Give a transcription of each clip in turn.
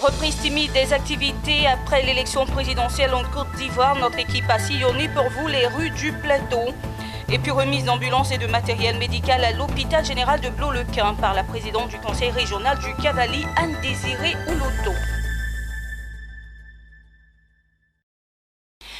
reprise timide des activités après l'élection présidentielle en Côte d'Ivoire. Notre équipe a sillonné pour vous les rues du plateau. Et puis remise d'ambulances et de matériel médical à l'hôpital général de Blo-le-Quin par la présidente du conseil régional du Cavali, Anne-Désirée Ouloto.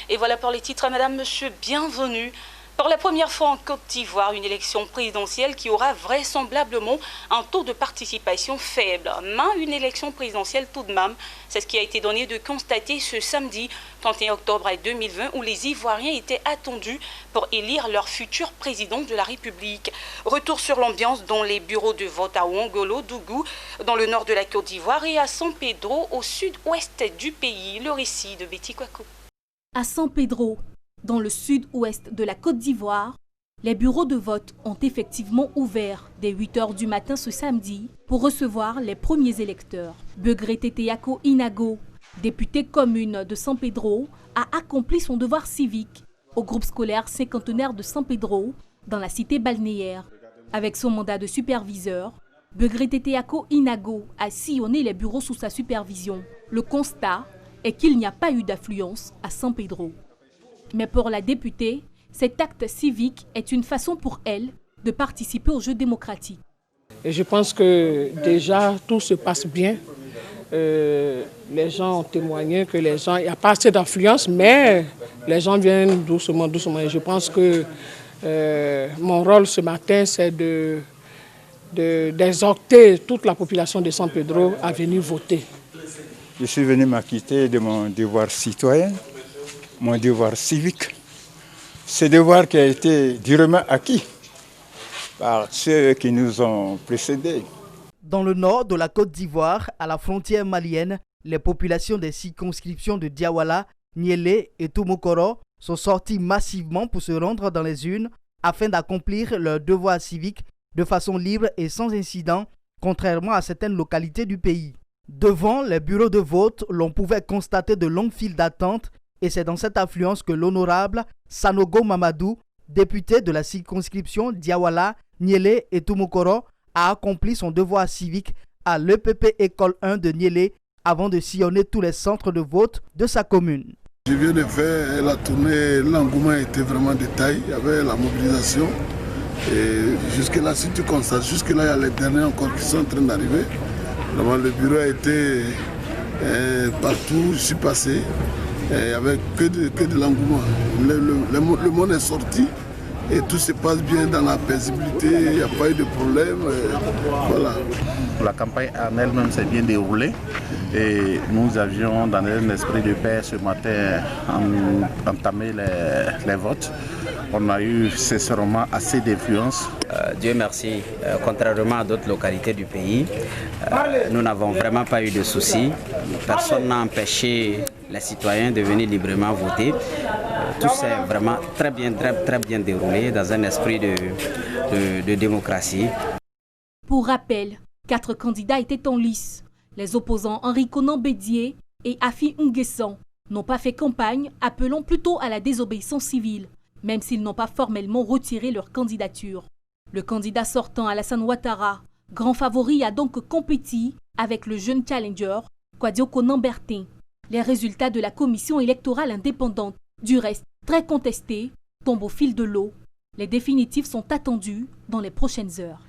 Et voilà pour les titres. Madame, monsieur, bienvenue. Pour la première fois en Côte d'Ivoire, une élection présidentielle qui aura vraisemblablement un taux de participation faible. Mais une élection présidentielle tout de même, c'est ce qui a été donné de constater ce samedi 31 octobre 2020 où les Ivoiriens étaient attendus pour élire leur futur président de la République. Retour sur l'ambiance dans les bureaux de vote à Ouangolo, Dougou, dans le nord de la Côte d'Ivoire et à San Pedro, au sud-ouest du pays. Le récit de Betty Kwaku. À San Pedro, dans le sud-ouest de la Côte d'Ivoire, les bureaux de vote ont effectivement ouvert dès 8 h du matin ce samedi pour recevoir les premiers électeurs. Begré Teteako Inago, député commune de San Pedro, a accompli son devoir civique au groupe scolaire cinquantenaire de San Pedro dans la cité balnéaire. Avec son mandat de superviseur, Begré Teteako Inago a sillonné les bureaux sous sa supervision. Le constat est qu'il n'y a pas eu d'affluence à San Pedro. Mais pour la députée, cet acte civique est une façon pour elle de participer au jeu démocratique. Et je pense que déjà tout se passe bien. Les gens ont témoigné que il n'y a pas assez d'affluence, mais les gens viennent doucement, doucement. Et je pense que mon rôle ce matin, c'est d'exhorter toute la population de San Pedro à venir voter. Je suis venu m'acquitter de mon devoir citoyen, mon devoir civique. Ce devoir qui a été durement acquis par ceux qui nous ont précédés. Dans le nord de la Côte d'Ivoire, à la frontière malienne, les populations des circonscriptions de Diawala, Niélé et Toumokoro sont sorties massivement pour se rendre dans les urnes afin d'accomplir leur devoir civique de façon libre et sans incident, contrairement à certaines localités du pays. Devant les bureaux de vote, l'on pouvait constater de longues files d'attente et c'est dans cette affluence que l'honorable Sanogo Mamadou, député de la circonscription Diawala, Niélé et Toumokoro, a accompli son devoir civique à l'EPP École 1 de Niélé avant de sillonner tous les centres de vote de sa commune. Je viens de faire la tournée, l'engouement était vraiment de taille, il y avait la mobilisation. Et jusque-là, si tu constates, jusque-là, il y a les derniers encore qui sont en train d'arriver. Vraiment, le bureau a été partout, je suis passé. Il n'y avait que de l'engouement. Le monde est sorti et tout se passe bien dans la paisibilité, il n'y a pas eu de problème. Voilà. La campagne en elle-même s'est bien déroulée et nous avions dans un esprit de paix ce matin entamé les votes. On a eu sincèrement assez d'influence. Dieu merci, contrairement à d'autres localités du pays, nous n'avons vraiment pas eu de soucis. Personne n'a empêché les citoyens de venir librement voter. Tout s'est vraiment très bien déroulé dans un esprit de démocratie. Pour rappel, 4 candidats étaient en lice. Les opposants Henri Konan Bédier et Afi Nguessan n'ont pas fait campagne, appelant plutôt à la désobéissance civile, même s'ils n'ont pas formellement retiré leur candidature. Le candidat sortant Alassane Ouattara, grand favori, a donc compétit avec le jeune challenger Kwadio Konan Bertin. Les résultats de la commission électorale indépendante, du reste très contestés, tombent au fil de l'eau. Les définitifs sont attendus dans les prochaines heures.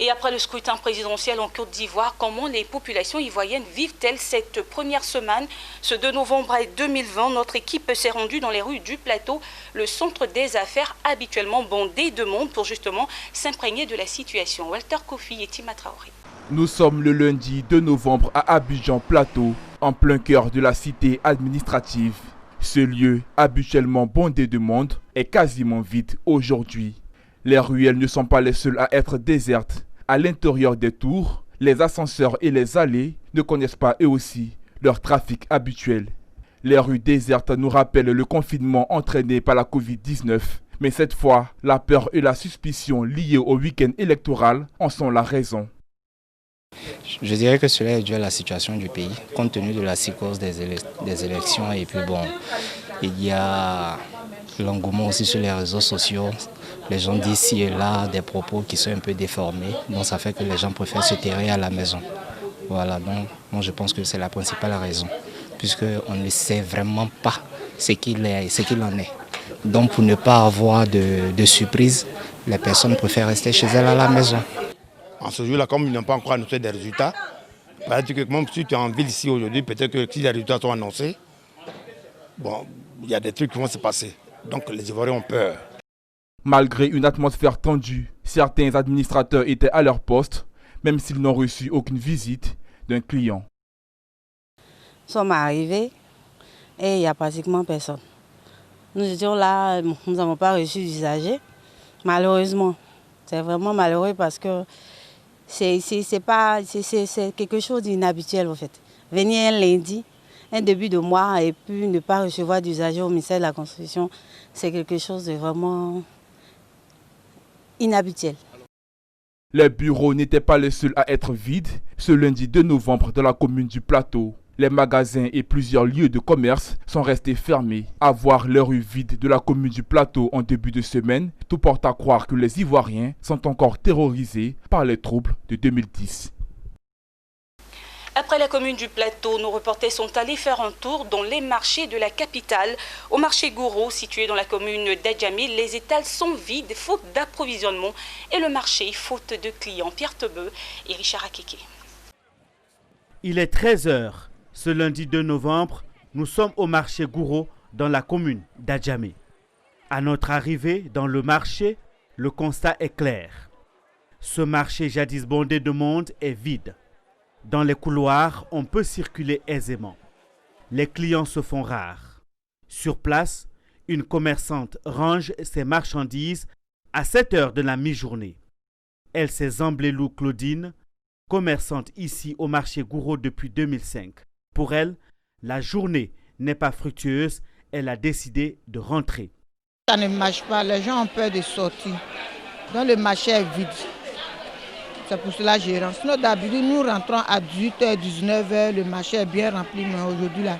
Et après le scrutin présidentiel en Côte d'Ivoire, comment les populations ivoiriennes vivent-elles cette première semaine? Ce 2 novembre 2020, notre équipe s'est rendue dans les rues du plateau, le centre des affaires habituellement bondé de monde pour justement s'imprégner de la situation. Walter Kofi et Tima Traoré. Nous sommes le lundi 2 novembre à Abidjan Plateau, en plein cœur de la cité administrative. Ce lieu, habituellement bondé de monde, est quasiment vide aujourd'hui. Les ruelles ne sont pas les seules à être désertes. À l'intérieur des tours, les ascenseurs et les allées ne connaissent pas eux aussi leur trafic habituel. Les rues désertes nous rappellent le confinement entraîné par la Covid-19. Mais cette fois, la peur et la suspicion liées au week-end électoral en sont la raison. Je dirais que cela est dû à la situation du pays, compte tenu de la psychose des élections et puis bon, Il y a l'engouement aussi sur les réseaux sociaux. Les gens disent ci et là des propos qui sont un peu déformés. Donc ça fait que les gens préfèrent se terrer à la maison. Voilà, donc moi je pense que c'est la principale raison. Puisqu'on ne sait vraiment pas ce qu'il en est. Donc pour ne pas avoir de surprise, les personnes préfèrent rester chez elles à la maison. En ce jour-là, comme ils n'ont pas encore annoncé des résultats, pratiquement si tu es en ville ici aujourd'hui, peut-être que si les résultats sont annoncés, bon, il y a des trucs qui vont se passer. Donc les Ivoiriens ont peur. Malgré une atmosphère tendue, certains administrateurs étaient à leur poste, même s'ils n'ont reçu aucune visite d'un client. Nous sommes arrivés et il n'y a pratiquement personne. Nous étions là, nous n'avons pas reçu d'usagers. Malheureusement, c'est vraiment malheureux parce que c'est quelque chose d'inhabituel en fait. Venir un lundi, un début de mois et puis ne pas recevoir d'usagers au ministère de la Construction, c'est quelque chose de vraiment inhabituel. Les bureaux n'étaient pas les seuls à être vides. Ce lundi 2 novembre dans la commune du Plateau, les magasins et plusieurs lieux de commerce sont restés fermés. À voir les rues vides de la commune du Plateau en début de semaine, tout porte à croire que les Ivoiriens sont encore terrorisés par les troubles de 2010. Après la commune du Plateau, nos reporters sont allés faire un tour dans les marchés de la capitale. Au marché Gouro, situé dans la commune d'Adjamé, les étals sont vides, faute d'approvisionnement, et le marché, faute de clients. Pierre Tebeu et Richard Akeke. Il est 13h. Ce lundi 2 novembre, nous sommes au marché Gouro dans la commune d'Adjamé. À notre arrivée dans le marché, le constat est clair. Ce marché jadis bondé de monde est vide. Dans les couloirs, on peut circuler aisément. Les clients se font rares. Sur place, une commerçante range ses marchandises à 7 heures de la mi-journée. Elle, c'est Zamblelou Claudine, commerçante ici au marché Gouro depuis 2005. Pour elle, la journée n'est pas fructueuse. Elle a décidé de rentrer. Ça ne marche pas, les gens ont peur de sortir. Donc le marché est vide. C'est pour cela que je rentre. Sinon d'habitude, nous rentrons à 18h, 19h, le marché est bien rempli, mais aujourd'hui là,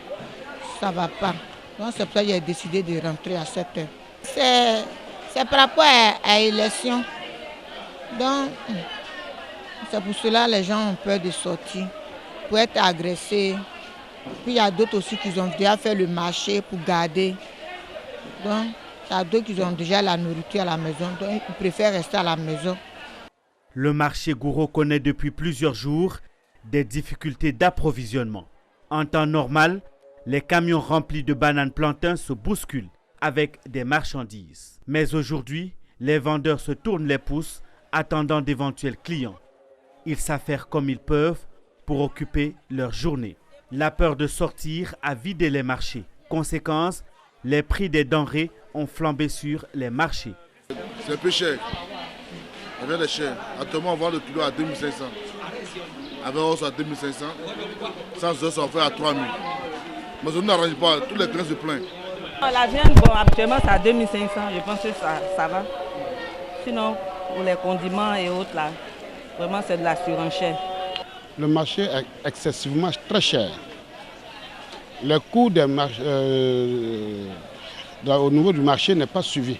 ça ne va pas. Donc c'est pour ça que j'ai décidé de rentrer à 7h. C'est par rapport à l'élection. Donc c'est pour cela que les gens ont peur de sortir, pour être agressés. Puis il y a d'autres aussi qui ont déjà fait le marché pour garder. Donc il y a d'autres qui ont déjà la nourriture à la maison, donc ils préfèrent rester à la maison. Le marché Gouro connaît depuis plusieurs jours des difficultés d'approvisionnement. En temps normal, les camions remplis de bananes plantains se bousculent avec des marchandises. Mais aujourd'hui, les vendeurs se tournent les pouces attendant d'éventuels clients. Ils s'affairent comme ils peuvent pour occuper leur journée. La peur de sortir a vidé les marchés. Conséquence, les prix des denrées ont flambé sur les marchés. C'est un peu cher. Ça vient de cher. Actuellement, on vend le kilo à 2500. Avec hausse à 2500. Sans hausse, on fait à 3000. Mais on n'arrange pas. Tous les clients se plaignent. La viande, bon, actuellement, c'est à 2500. Je pense que ça va. Sinon, pour les condiments et autres, là, vraiment, c'est de la surenchère. Le marché est excessivement très cher. Le coût des au niveau du marché n'est pas suivi.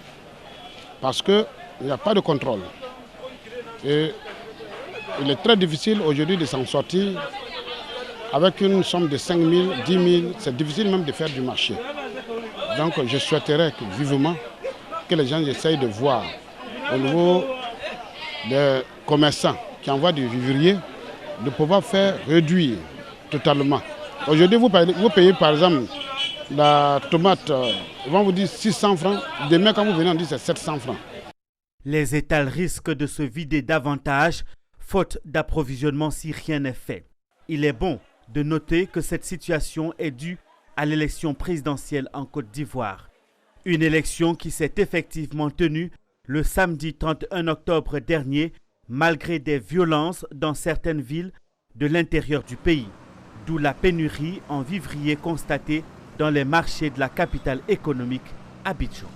Parce qu'il n'y a pas de contrôle. Et il est très difficile aujourd'hui de s'en sortir avec une somme de 5 000, 10 000. C'est difficile même de faire du marché. Donc je souhaiterais vivement que les gens essayent de voir au niveau des commerçants qui envoient du vivrier, de pouvoir faire réduire totalement. Aujourd'hui, vous payez par exemple la tomate, ils vont vous dire 600 francs. Demain, quand vous venez, on dit c'est 700 francs. Les étals risquent de se vider davantage, faute d'approvisionnement si rien n'est fait. Il est bon de noter que cette situation est due à l'élection présidentielle en Côte d'Ivoire. Une élection qui s'est effectivement tenue le samedi 31 octobre dernier, malgré des violences dans certaines villes de l'intérieur du pays, d'où la pénurie en vivrier constatée dans les marchés de la capitale économique, Abidjan.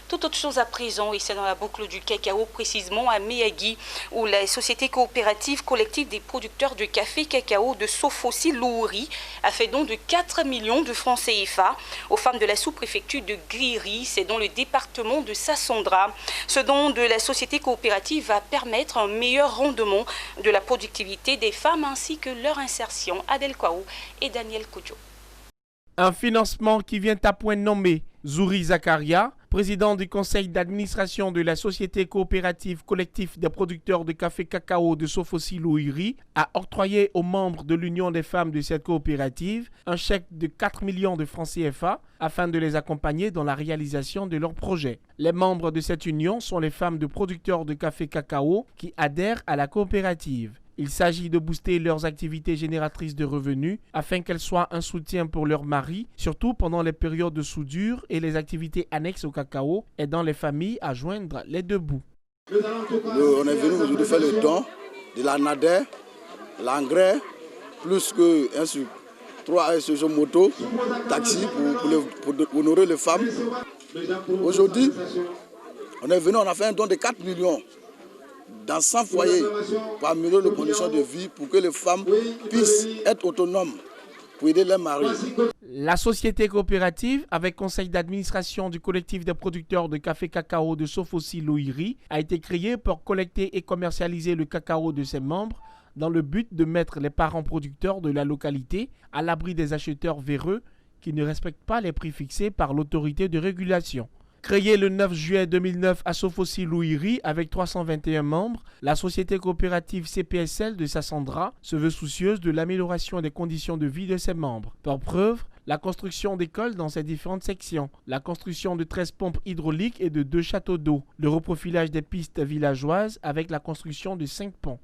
Tout autre chose à présent, et c'est dans la boucle du cacao, précisément à Miyagi, où la société coopérative collective des producteurs de café cacao de Sofosi Louhuri a fait don de 4 millions de francs CFA aux femmes de la sous-préfecture de Guiri, c'est dans le département de Sassandra. Ce don de la société coopérative va permettre un meilleur rendement de la productivité des femmes ainsi que leur insertion. Adel Kwaou et Daniel Koudjo. Un financement qui vient à point nommé Zouri Zakaria, président du conseil d'administration de la société coopérative collective des producteurs de café cacao de Sofosi Louhuri, a octroyé aux membres de l'union des femmes de cette coopérative un chèque de 4 millions de francs CFA afin de les accompagner dans la réalisation de leurs projets. Les membres de cette union sont les femmes de producteurs de café cacao qui adhèrent à la coopérative. Il s'agit de booster leurs activités génératrices de revenus afin qu'elles soient un soutien pour leurs maris, surtout pendant les périodes de soudure et les activités annexes au cacao, aidant les familles à joindre les deux bouts. On est venu aujourd'hui faire le don de la nader, l'engrais, plus que 3 SG moto, taxi pour honorer les femmes. Aujourd'hui, on est venu, on a fait un don de 4 millions. Dans 100 foyers pour améliorer les conditions de vie pour que les femmes puissent être autonomes pour aider leurs maris. La société coopérative, avec conseil d'administration du collectif des producteurs de café cacao de Sofosi Louhuri, a été créée pour collecter et commercialiser le cacao de ses membres dans le but de mettre les parents producteurs de la localité à l'abri des acheteurs véreux qui ne respectent pas les prix fixés par l'autorité de régulation. Créée le 9 juillet 2009 à Sofosi Louhuri avec 321 membres, la société coopérative CPSL de Sassandra se veut soucieuse de l'amélioration des conditions de vie de ses membres. Pour preuve, la construction d'écoles dans ses différentes sections, la construction de 13 pompes hydrauliques et de 2 châteaux d'eau, le reprofilage des pistes villageoises avec la construction de 5 ponts.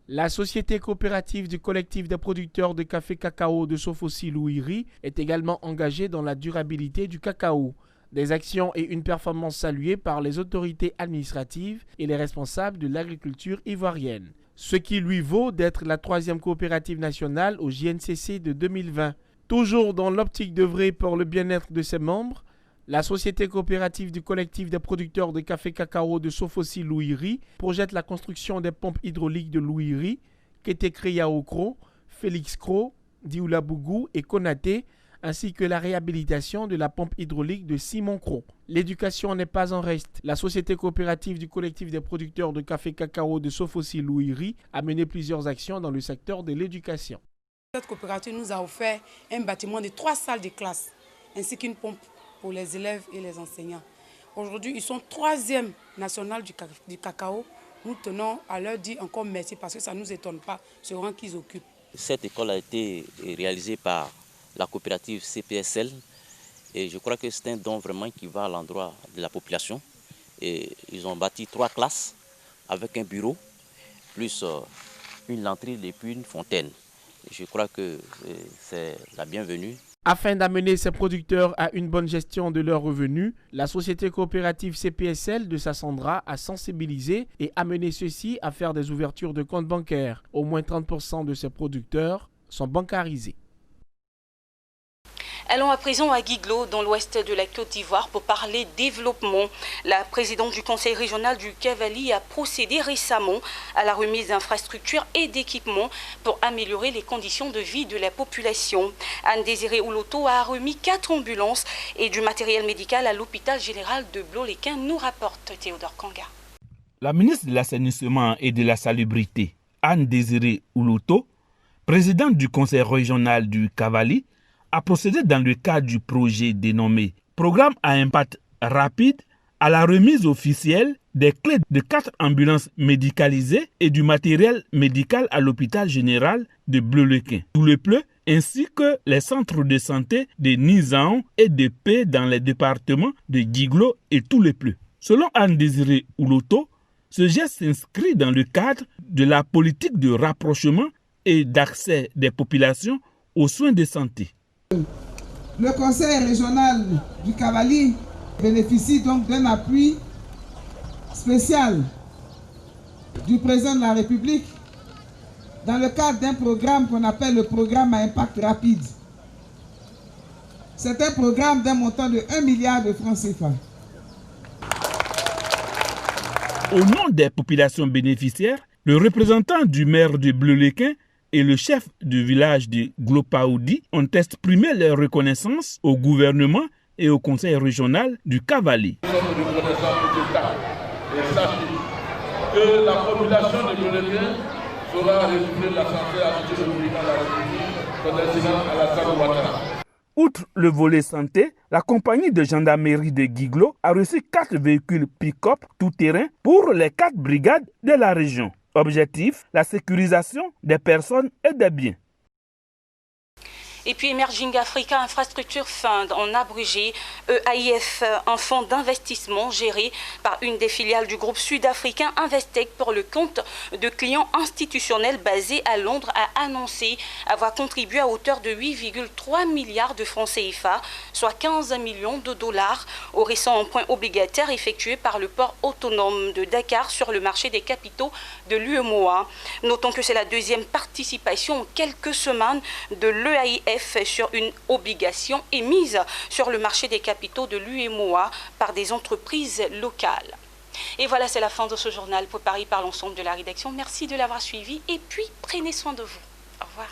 La société coopérative du collectif des producteurs de café cacao de Sofosi Louhuri est également engagée dans la durabilité du cacao. Des actions et une performance saluées par les autorités administratives et les responsables de l'agriculture ivoirienne. Ce qui lui vaut d'être la 3e coopérative nationale au JNCC de 2020. Toujours dans l'optique d'œuvrer pour le bien-être de ses membres, la société coopérative du collectif des producteurs de café cacao de Sofosi Louhuri projette la construction des pompes hydrauliques de Louhuri, Kété Kriaokro, Félix Kro, Dioula Bougou et Konaté, ainsi que la réhabilitation de la pompe hydraulique de Simon Cro. L'éducation n'est pas en reste. La société coopérative du collectif des producteurs de café cacao de Sofosi Louhuri a mené plusieurs actions dans le secteur de l'éducation. Cette coopérative nous a offert un bâtiment de 3 salles de classe, ainsi qu'une pompe pour les élèves et les enseignants. Aujourd'hui, ils sont 3e national du cacao. Nous tenons à leur dire encore merci parce que ça ne nous étonne pas ce rang qu'ils occupent. Cette école a été réalisée par la coopérative CPSL et je crois que c'est un don vraiment qui va à l'endroit de la population. Et ils ont bâti 3 classes avec un bureau, plus une lentrine et puis une fontaine. Je crois que c'est la bienvenue. Afin d'amener ces producteurs à une bonne gestion de leurs revenus, la société coopérative CPSL de Sassandra a sensibilisé et amené ceux-ci à faire des ouvertures de comptes bancaires. Au moins 30% de ces producteurs sont bancarisés. Allons à présent à Guiglo, dans l'ouest de la Côte d'Ivoire, pour parler développement. La présidente du conseil régional du Cavali a procédé récemment à la remise d'infrastructures et d'équipements pour améliorer les conditions de vie de la population. Anne-Désirée Ouloto a remis 4 ambulances et du matériel médical à l'hôpital général de Bloléquin, nous rapporte Théodore Kanga. La ministre de l'Assainissement et de la Salubrité, Anne-Désirée Ouloto, présidente du conseil régional du Cavali, a procédé dans le cadre du projet dénommé Programme à impact rapide à la remise officielle des clés de 4 ambulances médicalisées et du matériel médical à l'hôpital général de Bloléquin, sous le Pleu, ainsi que les centres de santé de Nizan et de Paix dans les départements de Guiglo et tout le Pleu. Selon Anne-Désirée Ouloto, ce geste s'inscrit dans le cadre de la politique de rapprochement et d'accès des populations aux soins de santé. Le conseil régional du Cavali bénéficie donc d'un appui spécial du président de la République dans le cadre d'un programme qu'on appelle le programme à impact rapide. C'est un programme d'un montant de 1 milliard de francs CFA. Au nom des populations bénéficiaires, le représentant du maire de Bleulequin et le chef du village de Glopaoudi ont exprimé leur reconnaissance au gouvernement et au conseil régional du Cavali. Nous sommes reconnaissants pour cet acte et sachez que la population de Bleulequin saura retrouver la santé à M. le président de la République, son excellence Alassane Ouattara. Outre le volet santé, la compagnie de gendarmerie de Guiglo a reçu 4 véhicules pick-up tout-terrain pour les 4 brigades de la région. Objectif, la sécurisation des personnes et des biens. Et puis Emerging Africa Infrastructure Fund, en abrégé, EAIF, un fonds d'investissement géré par une des filiales du groupe sud-africain Investec pour le compte de clients institutionnels basés à Londres, a annoncé avoir contribué à hauteur de 8,3 milliards de francs CFA, soit 15 millions de dollars, au récent emprunt obligataire effectué par le port autonome de Dakar sur le marché des capitaux de l'UEMOA. Notons que c'est la deuxième participation en quelques semaines de l'EAIF sur une obligation émise sur le marché des capitaux de l'UEMOA par des entreprises locales. Et voilà, c'est la fin de ce journal préparé par l'ensemble de la rédaction. Merci de l'avoir suivi et puis prenez soin de vous. Au revoir.